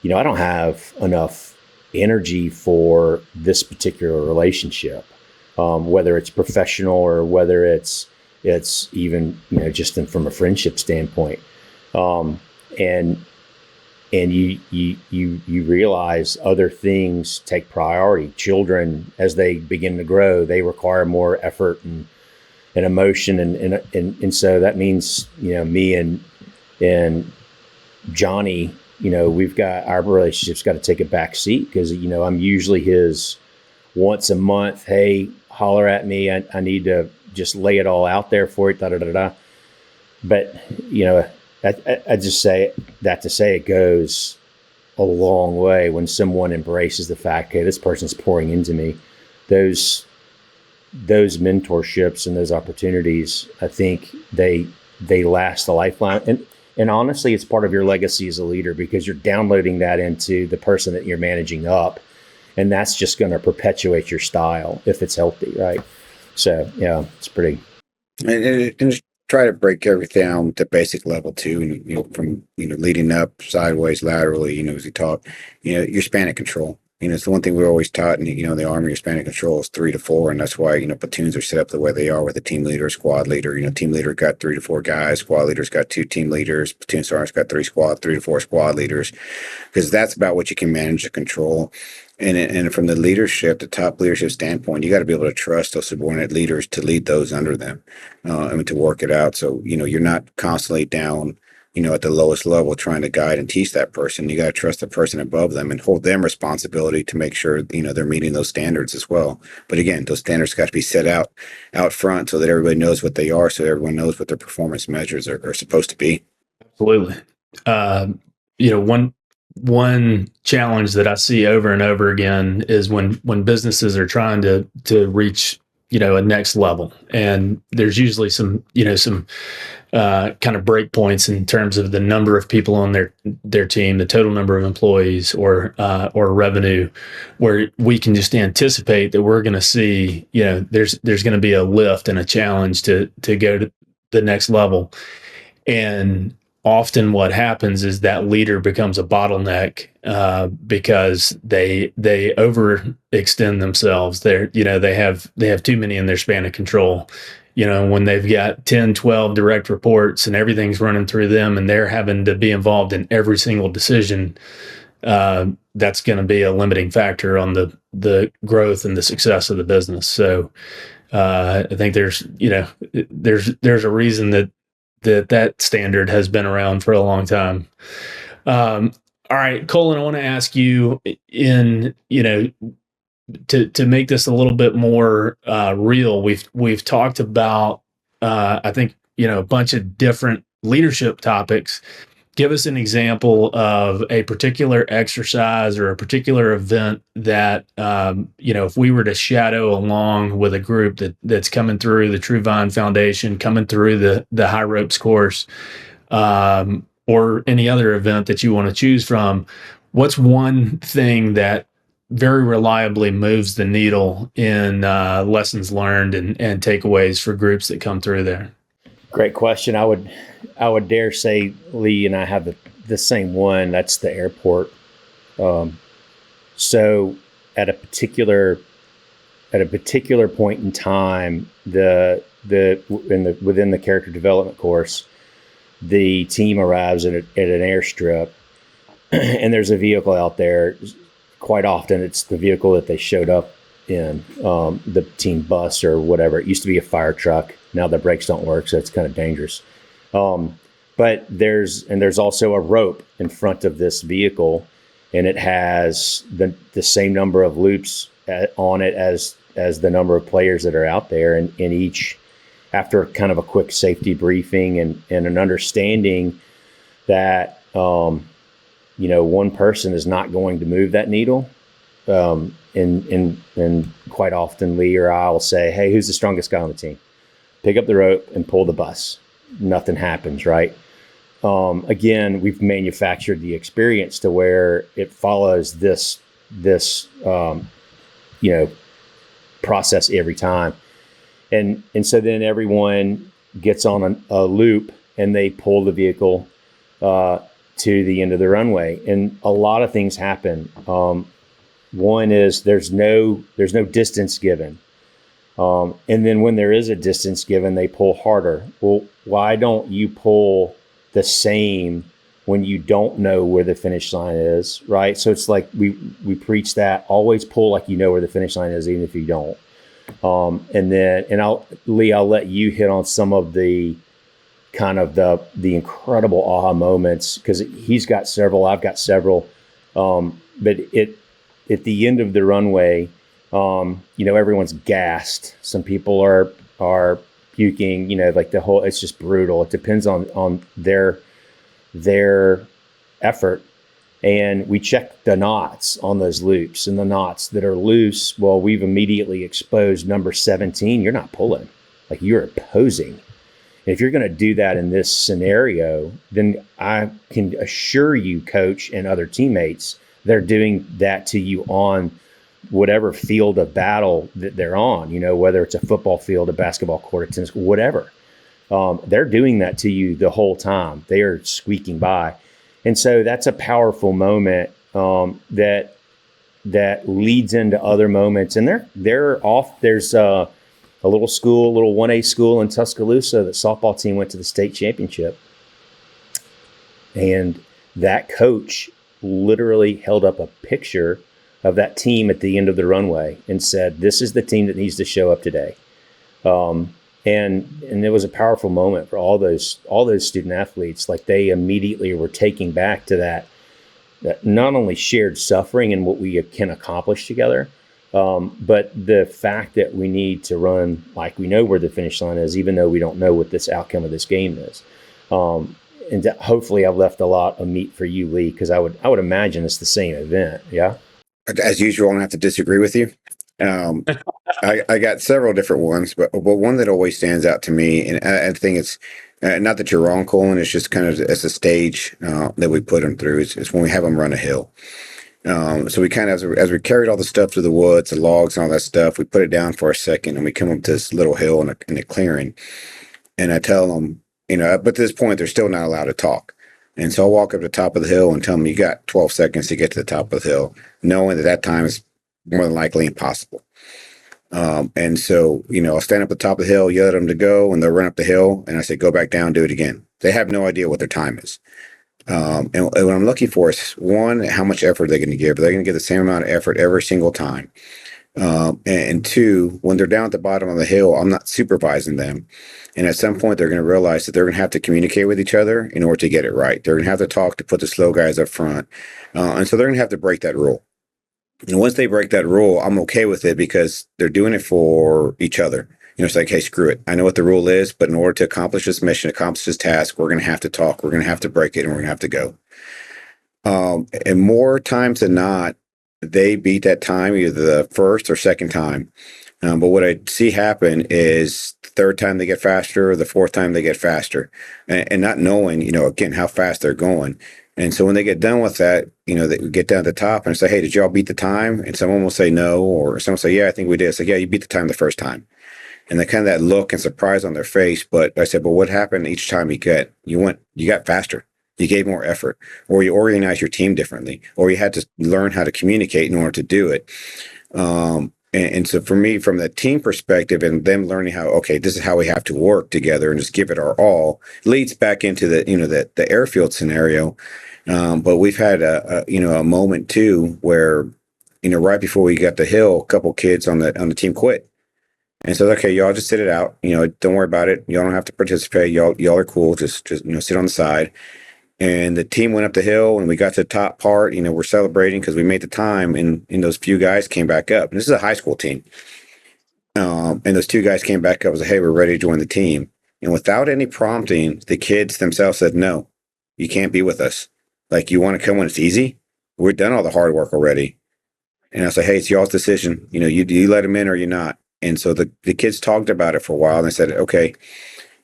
I don't have enough energy for this particular relationship, whether it's professional or whether it's even, just from a friendship standpoint. And you realize other things take priority. Children, as they begin to grow, they require more effort and emotion, and so that means me and Johnny, we've got our relationship's got to take a back seat, because I'm usually his once a month, hey, holler at me, I need to just lay it all out there for you, da da da da. But I just say that to say it goes a long way when someone embraces the fact, okay, this person's pouring into me. Those mentorships and those opportunities, I think they last a lifeline. And honestly, it's part of your legacy as a leader, because you're downloading that into the person that you're managing up. And that's just going to perpetuate your style if it's healthy, right? So, yeah, it's pretty. And just try to break everything down to basic level too, and from leading up, sideways, laterally. As you talk, your span of control. It's the one thing we're always taught in the Army. Your span of control is 3 to 4, and that's why platoons are set up the way they are with a team leader, squad leader. Team leader got 3 to 4 guys, squad leader's got 2 team leaders, platoon sergeant's got 3 to 4 squad leaders, because that's about what you can manage to control. And from the top leadership standpoint, you got to be able to trust those subordinate leaders to lead those under them, and to work it out. So, you're not constantly down, at the lowest level trying to guide and teach that person. You got to trust the person above them and hold them responsibility to make sure, they're meeting those standards as well. But again, those standards got to be set out front so that everybody knows what they are, so everyone knows what their performance measures are supposed to be. Absolutely. One challenge that I see over and over again is when businesses are trying to reach a next level, and there's usually some kind of break points in terms of the number of people on their team, the total number of employees, or revenue, where we can just anticipate that we're going to see there's going to be a lift and a challenge to go to the next level. And often what happens is that leader becomes a bottleneck because they overextend themselves. They have too many in their span of control. When they've got 10, 12 direct reports and everything's running through them and they're having to be involved in every single decision, that's going to be a limiting factor on the growth and the success of the business. So I think there's a reason that standard has been around for a long time. All right, Colin, I want to ask you to make this a little bit more real. We've talked about I think a bunch of different leadership topics. Give us an example of a particular exercise or a particular event that if we were to shadow along with a group that's coming through the True Vine Foundation, coming through the High Ropes course, or any other event that you want to choose from. What's one thing that very reliably moves the needle in lessons learned and takeaways for groups that come through there? Great question. I would dare say Lee and I have the same one. That's the airport. So at a particular point in time, within the character development course, the team arrives at an airstrip, and there's a vehicle out there. Quite often, it's the vehicle that they showed up in, the team bus or whatever. It used to be a fire truck. Now the brakes don't work, so it's kind of dangerous. But there's also a rope in front of this vehicle, and it has the same number of loops on it as the number of players that are out there, and each, after kind of a quick safety briefing and an understanding that one person is not going to move that needle. And quite often Lee or I will say, "Hey, who's the strongest guy on the team? Pick up the rope and pull the bus." Nothing happens, right? Again, we've manufactured the experience to where it follows this process every time. And so then everyone gets on a loop and they pull the vehicle to the end of the runway. And a lot of things happen. One is there's no distance given. And then when there is a distance given, they pull harder. Well, why don't you pull the same when you don't know where the finish line is, right? So it's like we preach that, always pull like you know where the finish line is, even if you don't. I'll let you hit on some of the kind of the incredible aha moments, because he's got several, I've got several. But at the end of the runway, everyone's gassed. Some people are puking, like it's just brutal. It depends on their effort. And we check the knots on those loops, and the knots that are loose, well, we've immediately exposed number 17. You're not pulling, like you're opposing. And if you're going to do that in this scenario, then I can assure you, coach and other teammates, they're doing that to you on whatever field of battle that they're on, whether it's a football field, a basketball court, a tennis, whatever. They're doing that to you the whole time. They are squeaking by. And so that's a powerful moment that leads into other moments. And they're off. There's a little 1A school in Tuscaloosa, that softball team went to the state championship. And that coach literally held up a picture of that team at the end of the runway and said, "This is the team that needs to show up today." And it was a powerful moment for all those student athletes. Like, they immediately were taking back to that not only shared suffering and what we can accomplish together, but the fact that we need to run like we know where the finish line is, even though we don't know what this outcome of this game is. And hopefully I've left a lot of meat for you, Lee, because I would imagine it's the same event. Yeah. As usual, I'm gonna have to disagree with you. I got several different ones, but one that always stands out to me, and I think it's not that you're wrong, Colin. It's just kind of as a stage that we put them through. It's when we have them run a hill. So we kind of, as we carried all the stuff through the woods, the logs and all that stuff, we put it down for a second, and we come up to this little hill in a clearing. And I tell them, But at this point, they're still not allowed to talk. And so I'll walk up to the top of the hill and tell them, you got 12 seconds to get to the top of the hill, knowing that time is more than likely impossible. And so, I'll stand up at the top of the hill, yell at them to go, and they'll run up the hill. And I say, go back down, do it again. They have no idea what their time is. And what I'm looking for is, one, how much effort they're going to give. They're going to give the same amount of effort every single time. And two, when they're down at the bottom of the hill, I'm not supervising them. And at some point, they're going to realize that they're going to have to communicate with each other in order to get it right. They're going to have to talk to put the slow guys up front. And so they're going to have to break that rule. And once they break that rule, I'm okay with it because they're doing it for each other. It's like, hey, screw it. I know what the rule is, but in order to accomplish this mission, accomplish this task, we're going to have to talk. We're going to have to break it, and we're going to have to go. And more times than not, they beat that time either the first or second time. But what I see happen is the third time they get faster, or the fourth time they get faster, and not knowing, again, how fast they're going. And so when they get done with that, they get down to the top and say, hey, did y'all beat the time? And someone will say no, or someone will say, yeah, I think we did. It's like, yeah, you beat the time the first time. And they kind of that look and surprise on their face. But I said, but what happened each time you got faster? You gave more effort, or you organized your team differently, or you had to learn how to communicate in order to do it. And so for me, from the team perspective and them learning how, okay, this is how we have to work together and just give it our all, leads back into the airfield scenario. But we've had a moment too where, right before we got the hill, a couple kids on the team quit. And so, okay, y'all just sit it out. Don't worry about it. Y'all don't have to participate. Y'all are cool. Just sit on the side. And the team went up the hill, and we got to the top part. We're celebrating because we made the time, and those few guys came back up. And this is a high school team. And those two guys came back up and said, hey, we're ready to join the team. And without any prompting, the kids themselves said, no, you can't be with us. Like, you want to come when it's easy? We've done all the hard work already. And I said, hey, it's y'all's decision. You let them in or you're not. And so the kids talked about it for a while, and they said, okay,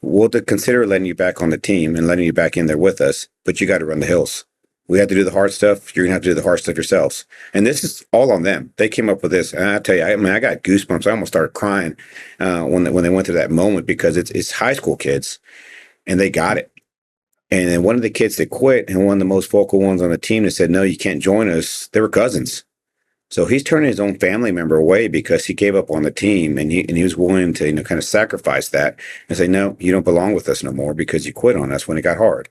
we'll consider letting you back on the team and letting you back in there with us, but you got to run the hills. We have to do the hard stuff. You're going to have to do the hard stuff yourselves. And this is all on them. They came up with this. And I tell you, I got goosebumps. I almost started crying when they went through that moment, because it's high school kids, and they got it. And then one of the kids that quit, and one of the most vocal ones on the team that said, no, you can't join us, they were cousins. So he's turning his own family member away because he gave up on the team, and he was willing to kind of sacrifice that and say, no, you don't belong with us no more because you quit on us when it got hard.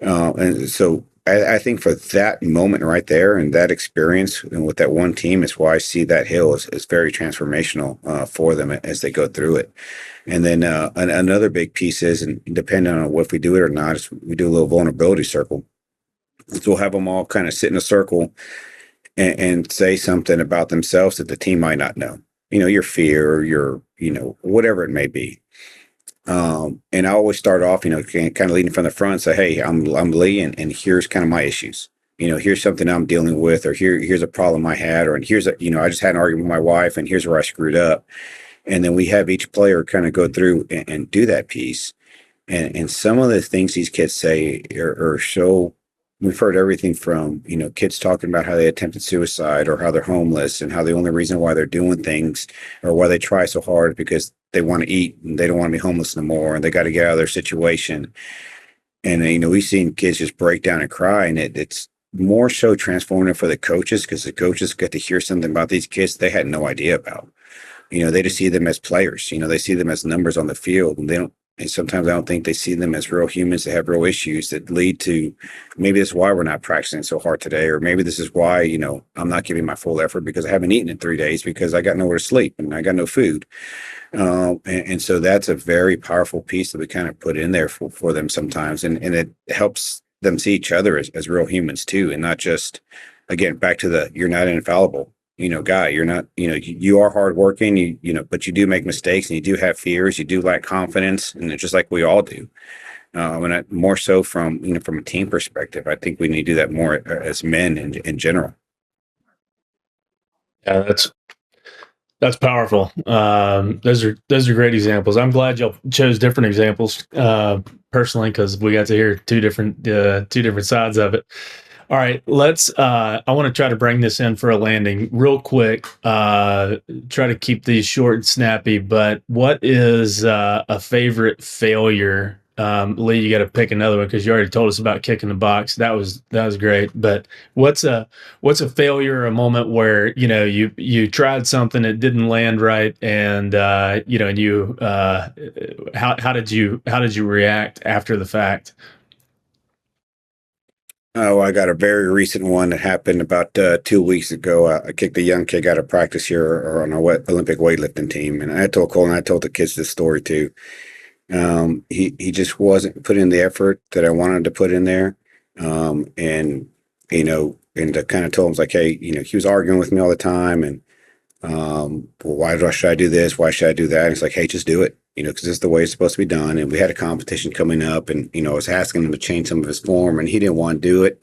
And so I think for that moment right there and that experience and with that one team is why I see that hill is very transformational for them as they go through it. And then another big piece is, and depending on if we do it or not, is we do a little vulnerability circle. So we'll have them all kind of sit in a circle and say something about themselves that the team might not know, your fear or your, whatever it may be. And I always start off, kind of leading from the front and say, hey, I'm Lee, and here's kind of my issues. Here's something I'm dealing with, or here's a problem I had, or and here's I just had an argument with my wife, and here's where I screwed up. And then we have each player kind of go through and do that piece. And some of the things these kids say are so. We've heard everything from, kids talking about how they attempted suicide or how they're homeless, and how the only reason why they're doing things or why they try so hard is because they want to eat and they don't want to be homeless no more, and they got to get out of their situation. And, we've seen kids just break down and cry, and it's more so transformative for the coaches, because the coaches get to hear something about these kids they had no idea about. They just see them as players, they see them as numbers on the field, and and sometimes I don't think they see them as real humans that have real issues that lead to, maybe this is why we're not practicing so hard today, or maybe this is why, I'm not giving my full effort because I haven't eaten in 3 days because I got nowhere to sleep and I got no food. And so that's a very powerful piece that we kind of put in there for them sometimes. And it helps them see each other as real humans too, and not just, again, back to you're not infallible. Guy, you're not, you are hardworking, but you do make mistakes, and you do have fears, you do lack confidence, and it's just like we all do. And more so from a team perspective, I think we need to do that more as men in general. Yeah, that's powerful. Those are great examples. I'm glad y'all chose different examples personally, because we got to hear two different sides of it. All right, I want to try to bring this in for a landing real quick. Try to keep these short and snappy, but what is a favorite failure Lee, you got to pick another one because you already told us about kicking the box. That was great. But what's a failure, or a moment where you tried something, it didn't land right, and and how did you react after the fact? Oh, I got a very recent one that happened about 2 weeks ago. I kicked a young kid out of practice here or on a Olympic weightlifting team, and I told Cole and I told the kids this story too. He just wasn't putting in the effort that I wanted to put in there, and and I kind of told him like, hey, he was arguing with me all the time, and well, should I do this? Why should I do that? And it's like, hey, just do it, because this is the way it's supposed to be done. And we had a competition coming up, and I was asking him to change some of his form, and he didn't want to do it.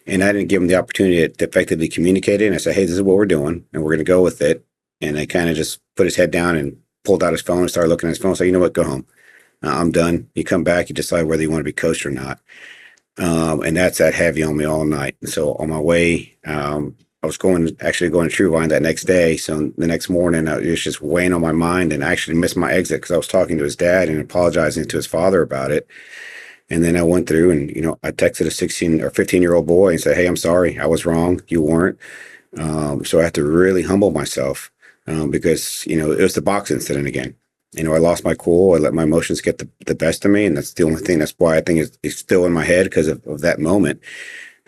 And I didn't give him the opportunity to effectively communicate it. And I said, hey, this is what we're doing, and we're going to go with it. And I kind of just put his head down and pulled out his phone and started looking at his phone. So, you know what, go home. I'm done. You come back, you decide whether you want to be coached or not. And that's that heavy on me all night. And so on my way, I was actually going to True Vine that next day. So the next morning, it was just weighing on my mind, and I actually missed my exit because I was talking to his dad and apologizing to his father about it. And then I went through and, I texted a 16 or 15-year-old boy and said, hey, I'm sorry. I was wrong. You weren't. So I had to really humble myself because, it was the box incident again. I lost my cool. I let my emotions get the best of me. And that's the only thing. That's why I think it's still in my head because of that moment.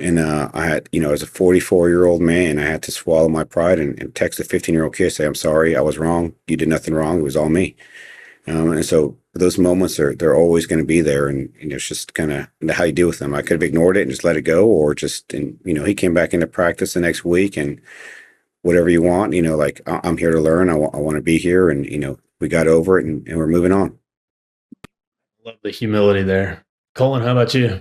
And I had, as a 44-year-old man, I had to swallow my pride and text a 15-year-old kid, say, I'm sorry, I was wrong. You did nothing wrong. It was all me. And so those moments they're always going to be there. And, it's just kind of how you deal with them. I could have ignored it and just let it go, or he came back into practice the next week and whatever you want, like I'm here to learn. I want to be here. And, we got over it and we're moving on. Love the humility there. Colin, how about you?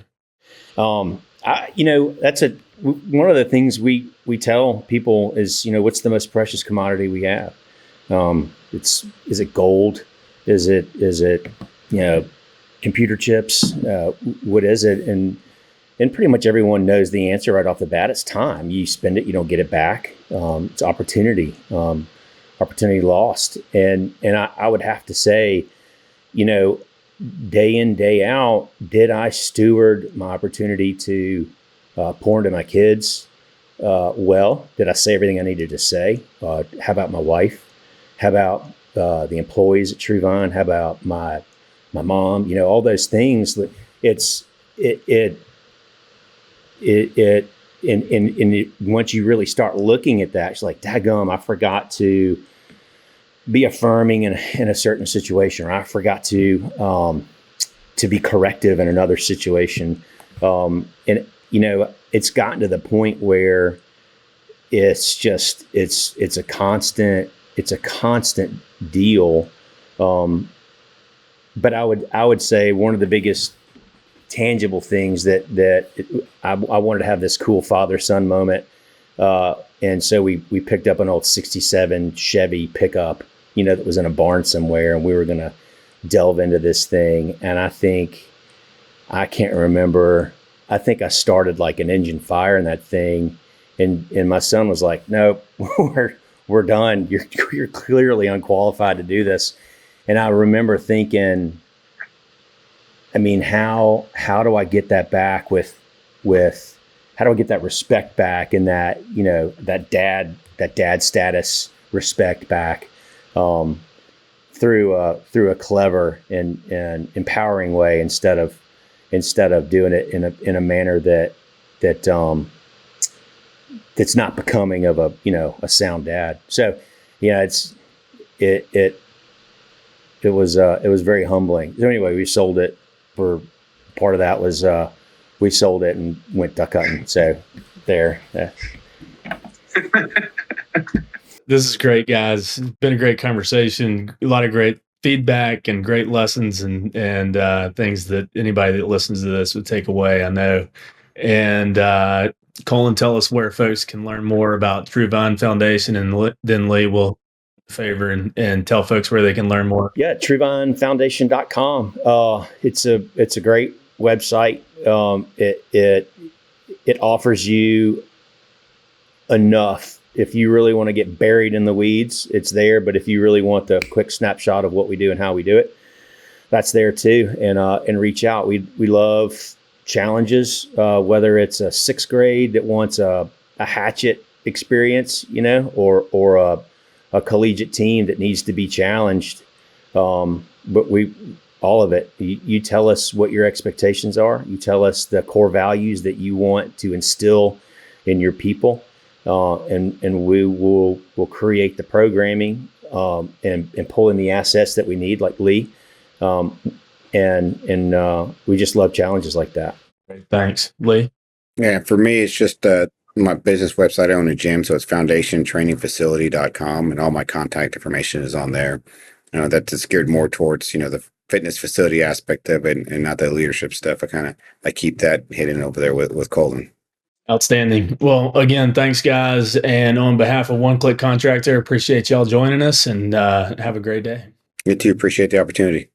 That's one of the things we tell people is, what's the most precious commodity we have? Is it gold? Is it computer chips? What is it? And pretty much everyone knows the answer right off the bat. It's time. You spend it, you don't get it back. It's opportunity, opportunity lost. And I would have to say, day in, day out, did I steward my opportunity to pour into my kids? Well, did I say everything I needed to say? How about my wife? How about the employees at True Vine? How about my mom? All those things. Once you really start looking at that, it's like, daggum, I forgot to be affirming in a certain situation, or I forgot to be corrective in another situation. It's gotten to the point where it's a constant deal. But I would say one of the biggest tangible things that I wanted to have this cool father-son moment. And so we picked up an old 67 Chevy pickup, that was in a barn somewhere, and we were going to delve into this thing. And I can't remember. I think I started like an engine fire in that thing. And my son was like, no, we're done. You're clearly unqualified to do this. And I remember thinking, how do I get that back with how do I get that respect back, and that, that dad status respect back, through a clever and empowering way, instead of doing it in a manner that's not becoming of a sound dad. So, it was very humbling. So anyway, we sold it. For part of that was we sold it and went duck hunting. So there. This is great, guys. It's been a great conversation. A lot of great feedback and great lessons and things that anybody that listens to this would take away, I know. And Colin, tell us where folks can learn more about True Vine Foundation, and then Lee will favor and tell folks where they can learn more. Yeah, TrueVineFoundation.com. It's a great website. It offers you enough. If you really want to get buried in the weeds, it's there. But if you really want the quick snapshot of what we do and how we do it, that's there too. And reach out. We love challenges, whether it's a sixth grade that wants a hatchet experience, or a collegiate team that needs to be challenged. But all of it. You tell us what your expectations are. You tell us the core values that you want to instill in your people, and we will create the programming, and pull in the assets that we need, like Lee, and we just love challenges like that. Great. Thanks, Lee. Yeah, for me, it's just my business website. I own a gym, so it's foundationtrainingfacility.com, and all my contact information is on there. That's geared more towards, the fitness facility aspect of it, and not the leadership stuff. I keep that hidden over there with Colton. Outstanding. Well, again, thanks, guys. And on behalf of One Click Contractor, appreciate y'all joining us, and have a great day. You too. Appreciate the opportunity.